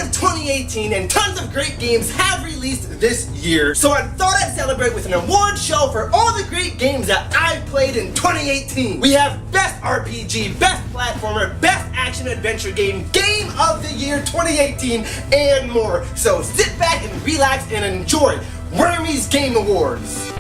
of 2018 and tons of great games have released this year, so I thought I'd celebrate with an award show for all the great games that I've played in 2018. We have Best RPG, Best Platformer, Best Action Adventure Game, Game of the Year 2018, and more. So sit back and relax and enjoy Wormys Game Awards.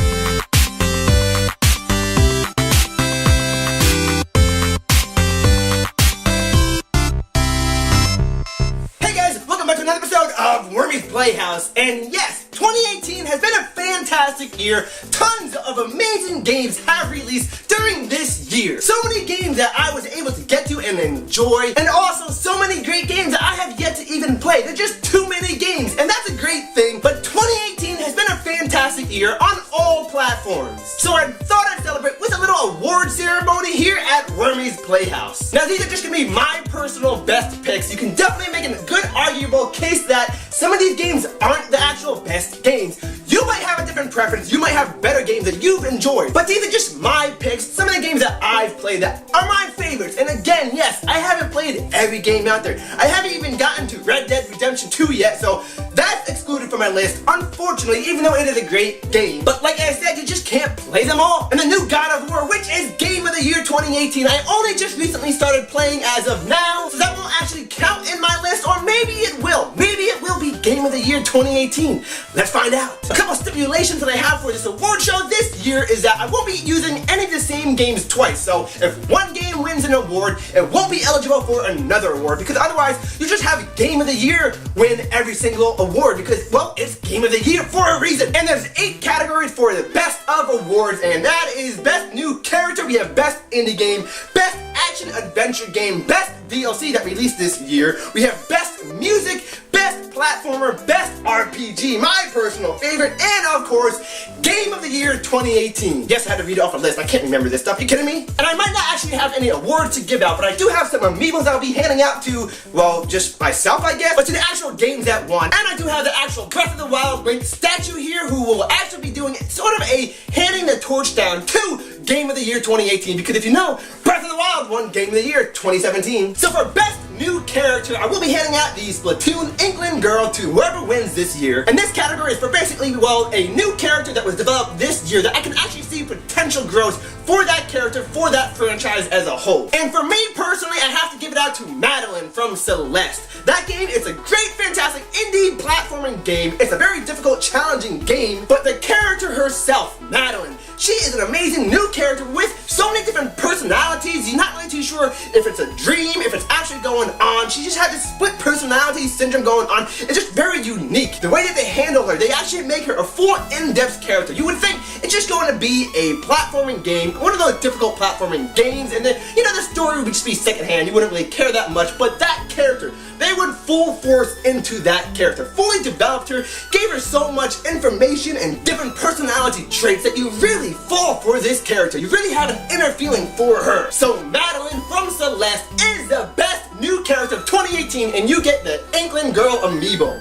Another episode of Wormys Playhouse, and yes, 2018 has been a fantastic year. Tons of amazing games have released during this year. So many games that I was able to get to and enjoy, and also so many great games that I have yet to even play. There's just too many games, and that's a great thing, but 2018 has been a fantastic year on all platforms. So I thought I'd celebrate with a little award ceremony here at Wormys Playhouse. Now these are just gonna be my personal best picks. You can definitely make a good arguable case that some of these games aren't the actual best games. You might have a different preference, you might have better games that you've enjoyed, but these are just my picks, some of the games that I've played that are my favorites. And again, yes, I haven't played every game out there. I haven't even gotten to Red Dead Redemption 2 yet, so that's excluded from my list, unfortunately, even though it is a great game. But like I said, you just can't play them all. And the new God of War, which is Game of the Year 2018, I only just recently started playing as of now, so that won't actually count in my list, or maybe it will. Maybe it will be Game of the Year 2018. Let's find out. A couple stipulations that I have for this award show this year is that I won't be using any of the same games twice. So if one game wins an award, it won't be eligible for another award, because otherwise you just have Game of the Year win every single award, because, well, it's Game of the Year for a reason. And there's 8 categories for the best of awards, and that is Best New Character, we have Best Indie Game, Best Action Adventure Game, Best DLC that released this year, we have Best Music, Best Platformer, Best RPG, my personal favorite, and of course, Game of the Year 2018. Yes, I had to read off a list. I can't remember this stuff. You kidding me? And I might not actually have any awards to give out, but I do have some amiibos I'll be handing out to, well, just myself, I guess, but to the actual games that won. And I do have the actual Breath of the Wild Link statue here, who will actually be doing sort of a handing the torch down to Game of the Year 2018, because if you know, Breath of the Wild won Game of the Year 2017. So for Best New Character, I will be handing out the Splatoon Inkling Girl to whoever wins this year. And this category is for basically, well, a new character that was developed this year that I can actually see potential growth for that character, for that franchise as a whole. And for me personally, I have to give it out to Madeline from Celeste. That game is a great, fantastic indie platforming game. It's a very difficult, challenging game, but the character herself, Madeline, she is an amazing new character with so many different personalities. You're not really too sure if it's a dream, if it's actually going on. She just had this split personality syndrome going on. It's just very unique. The way that they handle her, they actually make her a full in-depth character. You would think it's just going to be a platforming game, one of those difficult platforming games, and then, you know, the story would just be secondhand. You wouldn't really care that much, but that character, they went full force into that character, fully developed her, gave her so much information and different personality traits that you really fall for this character. You really have an inner feeling for her. So Madeline from Celeste is the best new character of 2018, and you get the Inkling Girl amiibo.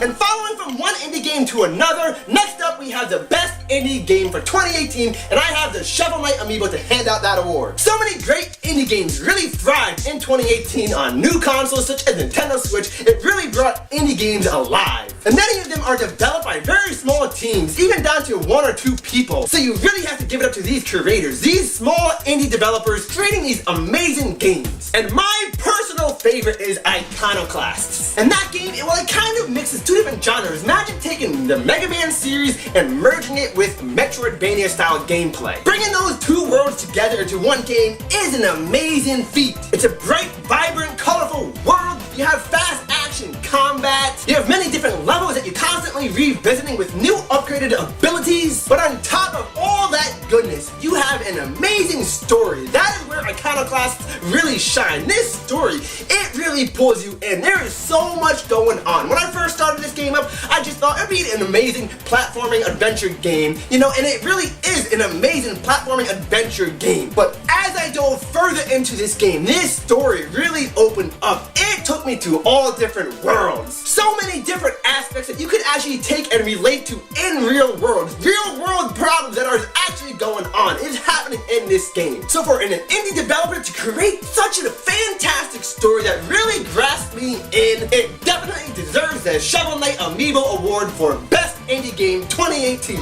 And following from one indie game to another, next up we have the best indie game for 2018, and I have the Shovel Knight amiibo to hand out that award. So many great indie games really thrived in 2018 on new consoles such as Nintendo Switch. It really brought indie games alive. And many of them are developed by very small teams, even down to 1 or 2 people. So you really have to give it up to these creators, these small indie developers creating these amazing games. And my personal favorite is Iconoclasts. And that game, well, it kind of mixes 2 different genres. Imagine taking the Mega Man series and merging it with Metroidvania style gameplay. Bringing those 2 worlds together into one game is an amazing feat. It's a bright, vibrant, colorful world. You have fast action combat. You have many different levels that you're constantly revisiting with new upgraded abilities. But on top of all that, that goodness, you have an amazing story. That is where Iconoclasts really shine. This story, it really pulls you in. There is so much going on. When I first started this game up, I just thought it'd be an amazing platforming adventure game, you know, and it really is an amazing platforming adventure game. But as I dove further into this game, this story really opened up. It took me to all different worlds. So many different aspects that you could actually take and relate to in real world problems that are actually going on is happening in this game. So for an indie developer to create such a fantastic story that really grasped me in, it definitely deserves the Shovel Knight Amiibo Award for Best Indie Game 2018.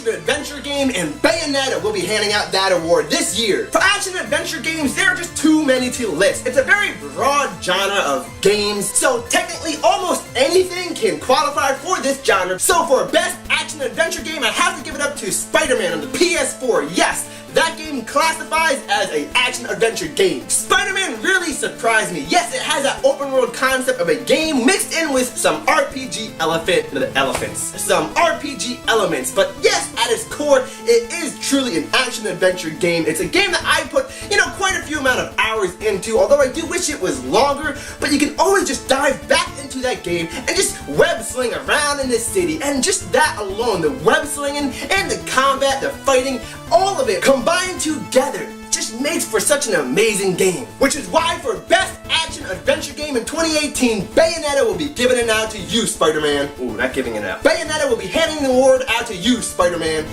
Adventure game, and Bayonetta will be handing out that award this year. For action adventure games, there are just too many to list. It's a very broad genre of games, so technically almost anything can qualify for this genre. So for best action adventure game, I have to give it up to Spider-Man on the PS4. Yes, that game classifies as an action-adventure game. Spider-Man really surprised me. Yes, it has that open-world concept of a game mixed in with some RPG some RPG elements. But yes, at its core, it is truly an action-adventure game. It's a game that I put, quite a few amount of hours into, although I do wish it was longer, but you can always just dive back into that game and just web sling around in this city, and just that alone, the web slinging and the combat, the fighting, all of it combined together just makes for such an amazing game. Which is why for Best Action Adventure Game in 2018, Bayonetta will be giving it out to you, Spider-Man. Ooh, not giving it out. Bayonetta will be handing the award out to you, Spider-Man.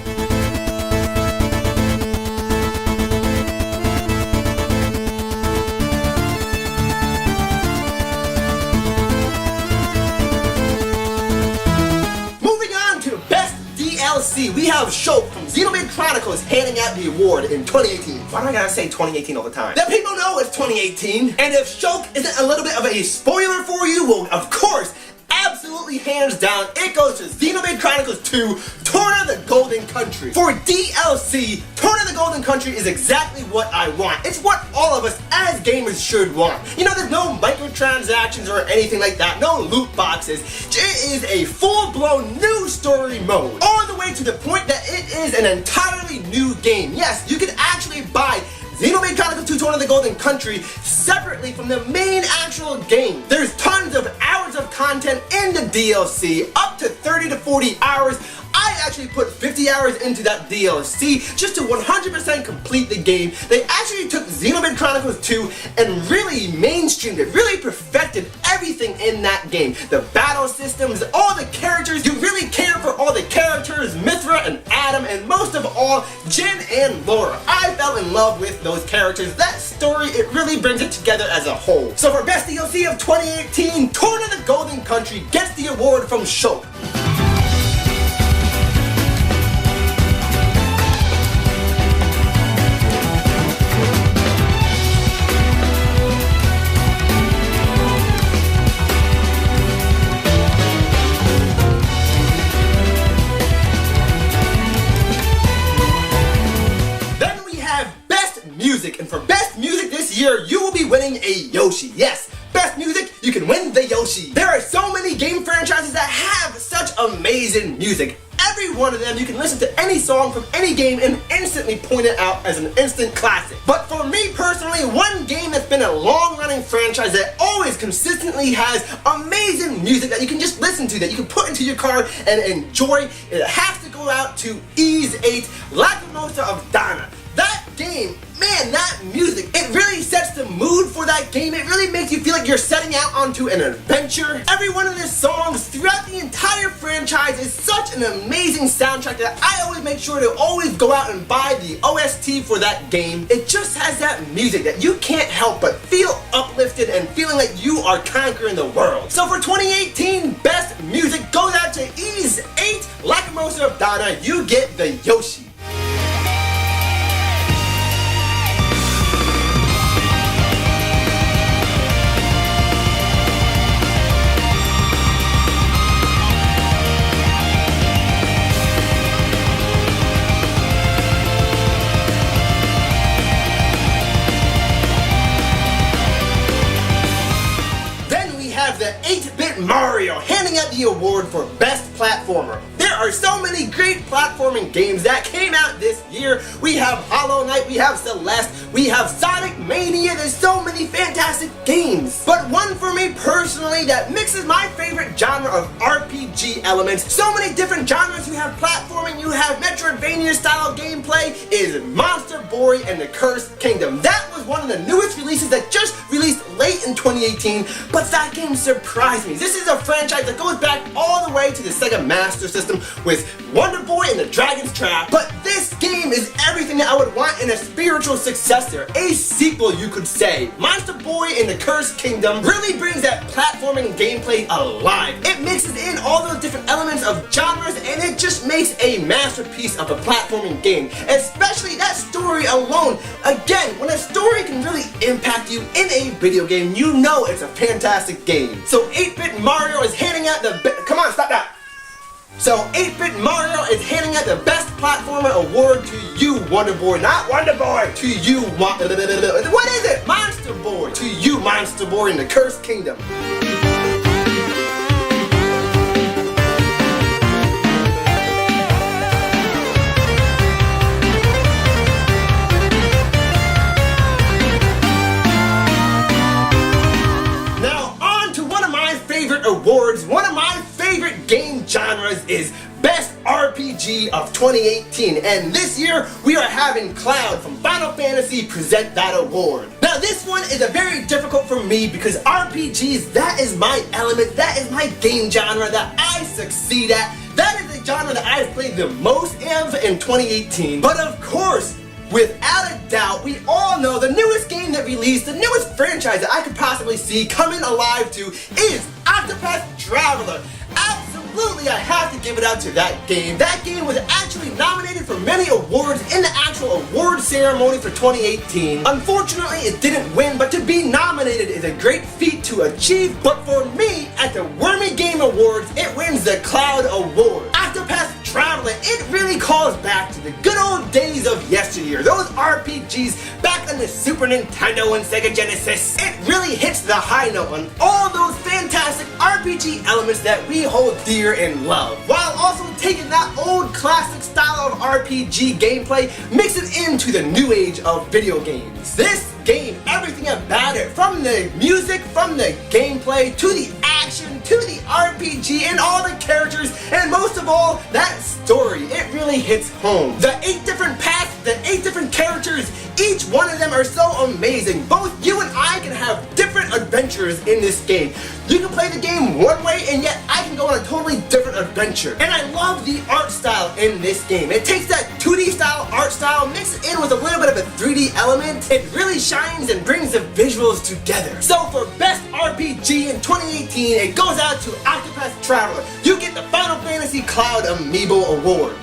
We have Shulk from Xenoblade Chronicles handing out the award in 2018. Why do I gotta say 2018 all the time? That people know it's 2018. And if Shulk isn't a little bit of a spoiler for you, well, of course, absolutely hands down, it goes to Xenoblade Chronicles 2, Torn of the Golden Country. For DLC, Torn of the Golden Country is exactly what I want. It's what all of us as gamers should want. There's no microtransactions or anything like that, no loot boxes. It is a full-blown new story mode, all the way to the point that it is an entirely new game. Yes, you can actually buy Xenoblade Chronicles 2 Torn of the Golden Country separately from the main actual game. There's tons of hours of content in the DLC, up to 30 to 40 hours. I actually put 50 hours into that DLC just to 100% complete the game. They actually took Xenoblade Chronicles 2 and really mainstreamed it, really perfected everything in that game. The battle systems, all the characters, you really care for all the characters, Mithra and Adam, and most of all, Jin and Laura. I fell in love with those characters. That story, it really brings it together as a whole. So for Best DLC of 2018, Torn of the Golden Country gets the award from Shulk. And for Best Music this year, you will be winning a Yoshi. Yes, Best Music, you can win the Yoshi. There are so many game franchises that have such amazing music. Every one of them, you can listen to any song from any game and instantly point it out as an instant classic. But for me personally, one game that's been a long-running franchise that always consistently has amazing music that you can just listen to, that you can put into your car and enjoy, it has to go out to Ys 8, Lacrimosa of Dana. That game, man, that music, it really sets the mood for that game. It really makes you feel like you're setting out onto an adventure. Every one of the songs throughout the entire franchise is such an amazing soundtrack that I always make sure to always go out and buy the OST for that game. It just has that music that you can't help but feel uplifted and feeling like you are conquering the world. So for 2018, Best Music goes out to Ys 8, Lacrimosa of Dana. You get the Yoshi. so many great platforming games that came out this year. We have Hollow Knight, we have Celeste, we have Sonic Mania. There's so many fantastic games. But one for me personally that mixes my favorite genre of RPG elements, so many different genres, you have platforming, you have Metroidvania style gameplay, is Monster Boy and the Cursed Kingdom. That was one of the newest releases that just released late in 2018, but that game surprised me. This is a franchise that goes back all the way to the Sega Master System with Wonder Boy and the Dragon's Trap, but this game is everything that I would want in a spiritual successor, a sequel you could say. Monster Boy and the Cursed Kingdom really brings that platforming gameplay alive. It mixes in all those different elements of genres and it just makes a masterpiece of a platforming game, especially that story alone. Again, when a story can really impact you in a video game, you know it's a fantastic game. So 8-Bit Mario is handing out the come on, stop that! So 8-Bit Mario is handing out the Best Platformer Award to you, Wonder Boy. Not Wonder Boy! To you, what is it? Monster Boy! To you, Monster Boy in the Cursed Kingdom. Awards. One of my favorite game genres is Best RPG of 2018, and this year we are having Cloud from Final Fantasy present that award. Now this one is a very difficult for me because RPGs, that is my element, that is my game genre that I succeed at. That is the genre that I've played the most of in 2018. But of course, without a doubt, we all know the newest game that released, the newest franchise that I could possibly see coming alive to is Octopath Traveler. Absolutely, I have to give it out to that game. That game was actually nominated for many awards in the actual award ceremony for 2018. Unfortunately, it didn't win, but to be nominated is a great feat to achieve. But for me, at the Wormy Game Awards, it wins the Cloud Award. Octopath Traveler, it really calls back to the good old days of yesteryear. Those RPGs back on the Super Nintendo and Sega Genesis. It really hits the high note on all those fantastic RPG elements that we hold dear and love, while also taking that old classic style of RPG gameplay, mix it into the new age of video games. This game, everything about it, from the music, from the gameplay, to the action, to the RPG, and all the characters, and most of all, that story, it really hits home. The 8 different paths, the 8 different characters, each one of them are so amazing. Both you and I can have different adventures in this game. You can play the game one way, and yet I can go on a totally different adventure. And I love the art style in this game. It takes that 2D style art style, mixes it in with a little bit of a 3D element. It really shines and brings the visuals together. So for Best RPG in 2018, it goes out to Octopath Traveler. You get the Final Fantasy Cloud Amiibo Award.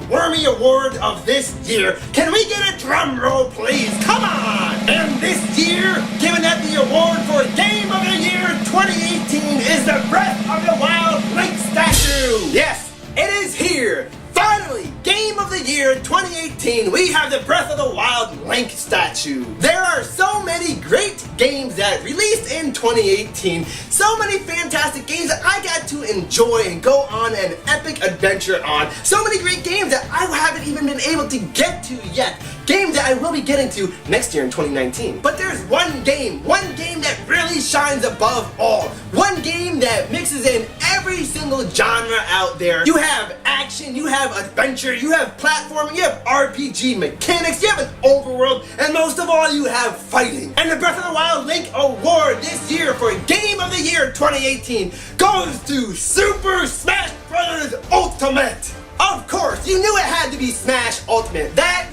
Wormy Award of this year. Can we get a drum roll, please? Come on! And this year, giving out the award for Game of the Year 2018 is the Breath of the Wild Link statue. Yes, it is here. Finally, Game of the Year 2018, we have the Breath of the Wild Link statue. There are so many great games that released in 2018, so many fantastic games that I got to enjoy and go on an epic adventure on. So many great games that I haven't even been able to get to yet. Games that I will be getting to next year in 2019. But there's one game that really shines above all. One game that mixes in every single genre out there. You have action, you have adventure, you have platforming, you have RPG mechanics, you have an overworld, and most of all, you have fighting. And the Breath of the Wild Link Award this year for Game of the Year 2018 goes to Super Smash Bros. Ultimate. Of course, you knew it had to be Smash Ultimate. That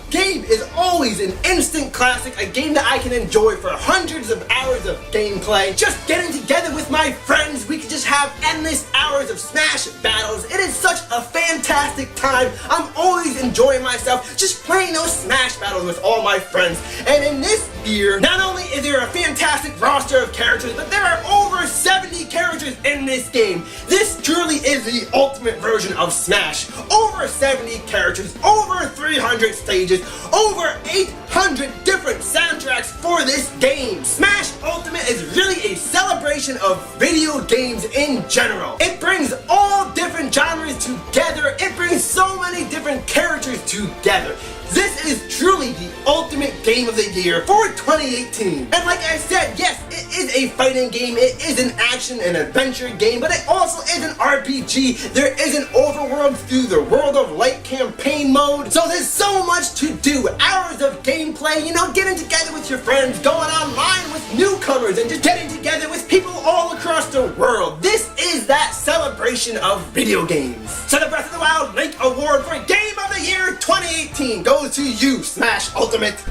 game is always always an instant classic, a game that I can enjoy for hundreds of hours of gameplay. Just getting together with my friends, we can just have endless hours of Smash battles. It is such a fantastic time. I'm always enjoying myself just playing those Smash battles with all my friends. And in this year, not only is there a fantastic roster of characters, but there are over 70 characters in this game. This truly is the ultimate version of Smash. Over 70 characters, over 300 stages, over 800 different soundtracks for this game. Smash Ultimate is really a celebration of video games in general. It brings all different genres together. It brings so many different characters together. This is truly the ultimate game of the year for 2018. And like I said, yes, it is a fighting game, it is an action and adventure game, but it also is an RPG. There is an overworld through the World of Light campaign mode. So there's so much to do. Hours of gameplay, you know, getting together with your friends, going online with newcomers, and just getting together with people all across the world. This is that celebration of video games. So the Breath of the Wild Link Award for Game of the Year 2018 goes to you, Smash Ultimate.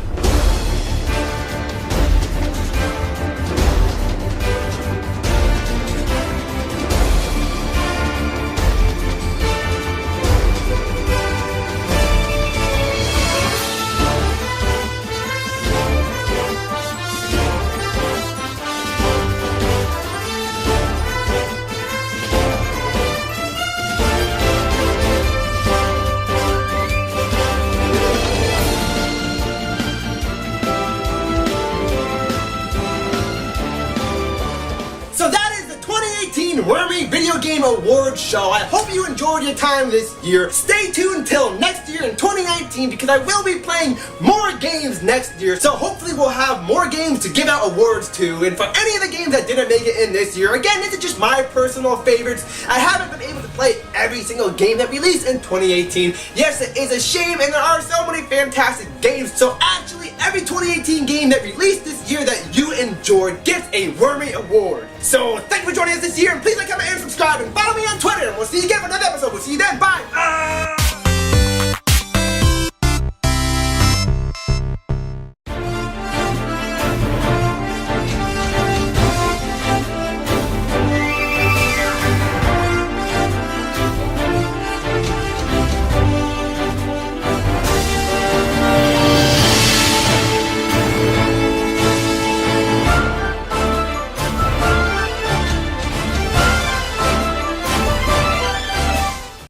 Wormy Video Game Awards Show. I hope you enjoyed your time this year. Stay tuned until next year in 2019 because I will be playing more games next year. So hopefully we'll have more games to give out awards to. And for any of the games that didn't make it in this year, again, this is just my personal favorites. I haven't been able to play every single game that released in 2018. Yes, it is a shame and there are so many fantastic games. So actually, every 2018 game that released this year that you enjoyed gets a Wormy Award. So thank you for joining us this year, and please like, comment, and subscribe, and follow me on Twitter, and we'll see you again for another episode. We'll see you then. Bye!